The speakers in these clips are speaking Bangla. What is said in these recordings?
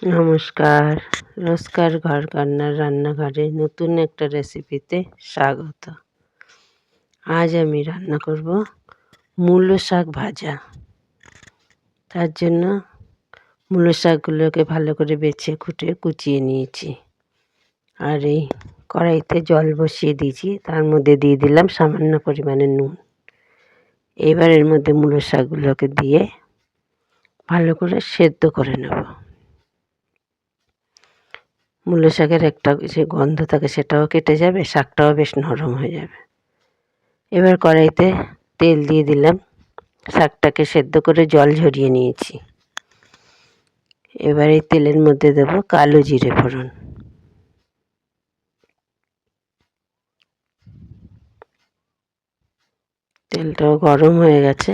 নমস্কার। রোজকার ঘর কন্নার রান্নাঘরে নতুন একটা রেসিপিতে স্বাগত। আজ আমি রান্না করব মূলো শাক ভাজা। তার জন্য মূলো শাকগুলোকে ভালো করে বেছে কুচিয়ে নিয়েছি। আর এই কড়াইতে জল বসিয়ে দিয়েছি, তার মধ্যে দিয়ে দিলাম সামান্য পরিমাণে নুন। এবার এর মধ্যে মূলো শাকগুলোকে দিয়ে ভালো করে সেদ্ধ করে নেব। মূলো শাকের একটা যে গন্ধ থাকে সেটাও কেটে যাবে, শাকটাও বেশ নরম হয়ে যাবে। এবার কড়াইতে তেল দিয়ে দিলাম, শাকটাকে সেদ্ধ করে জল ঝরিয়ে নিয়েছি। এবার এই তেলের মধ্যে দেব কালো জিরে ফোড়ন। তেলটাও গরম হয়ে গেছে।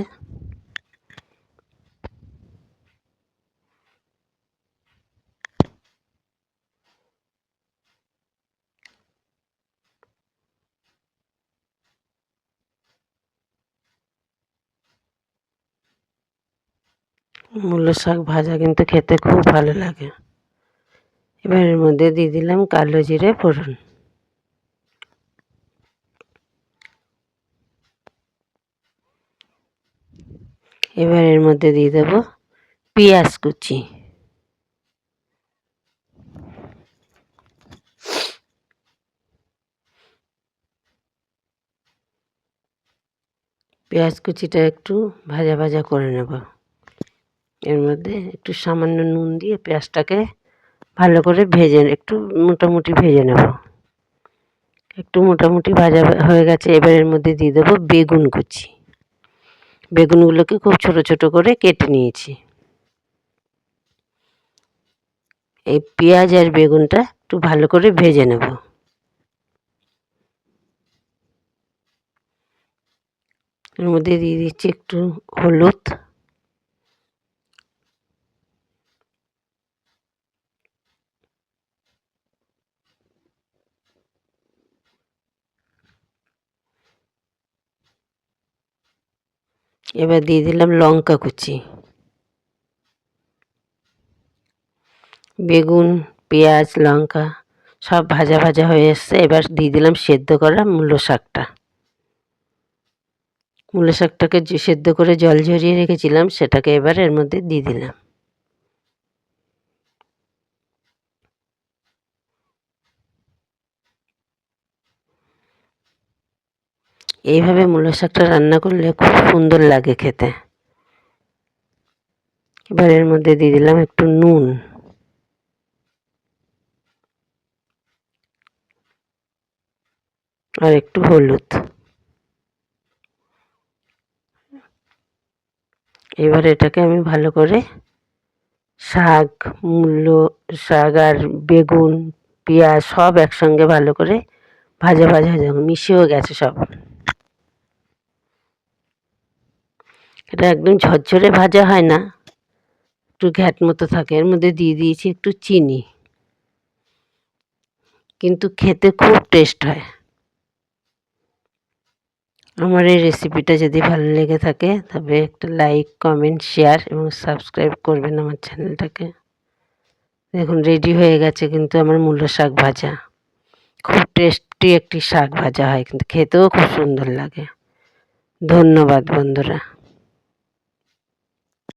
মূলো শাক ভাজা কিন্তু খেতে খুব ভালো লাগে। এবার এর মধ্যে দিয়ে দিলাম কালো জিরে ফোড়ন। এবার এর মধ্যে দিয়ে দেব পেঁয়াজ কুচি। পেঁয়াজ কুচিটা একটু ভাজা ভাজা করে নেব। এর মধ্যে একটু সামান্য নুন দিয়ে পেঁয়াজটাকে ভালো করে একটু মোটামুটি ভেজে নেব। একটু মোটামুটি ভাজা হয়ে গেছে। এবার এর মধ্যে দিয়ে দেবো বেগুন কুচি। বেগুনগুলোকে খুব ছোট ছোট করে কেটে নিয়েছি। এই পেঁয়াজ আর বেগুনটা একটু ভালো করে ভেজে নেব। এর মধ্যে দিয়ে দিচ্ছি একটু হলুদ, এবার দিয়ে দিলাম লঙ্কা কুচি। বেগুন, পেঁয়াজ, লঙ্কা সব ভাজা ভাজা হয়ে এসছে। এবার দিয়ে দিলাম সেদ্ধ করা মূলো শাকটা। মূলো শাকটাকে যে সেদ্ধ করে জল ঝরিয়ে রেখেছিলাম সেটাকে এবার এর মধ্যে দিয়ে দিলাম। এইভাবে মূলো শাকটা রান্না করলে খুব সুন্দর লাগে খেতে। এবার এর মধ্যে দিয়ে দিলাম একটু নুন, আর একটু হলুদ। এবার এটাকে আমি ভালো করে মূলো শাক আর বেগুন, পেঁয়াজ সব একসঙ্গে ভালো করে ভাজা ভাজা যখন মিশেও গেছে সব, এটা একদম ঝরঝরে ভাজা হয় না, একটু ঘ্যাট মতো থাকে। এর মধ্যে দিয়ে দিয়েছি একটু চিনি, কিন্তু খেতে খুব টেস্ট হয়। আমার এই রেসিপিটা যদি ভালো লেগে থাকে তবে একটা লাইক, কমেন্ট, শেয়ার এবং সাবস্ক্রাইব করবেন আমার চ্যানেলটাকে। দেখুন রেডি হয়ে গেছে কিন্তু আমার মূলো শাক ভাজা। খুব টেস্টি একটি শাক ভাজা হয়, কিন্তু খেতেও খুব সুন্দর লাগে। ধন্যবাদ বন্ধুরা।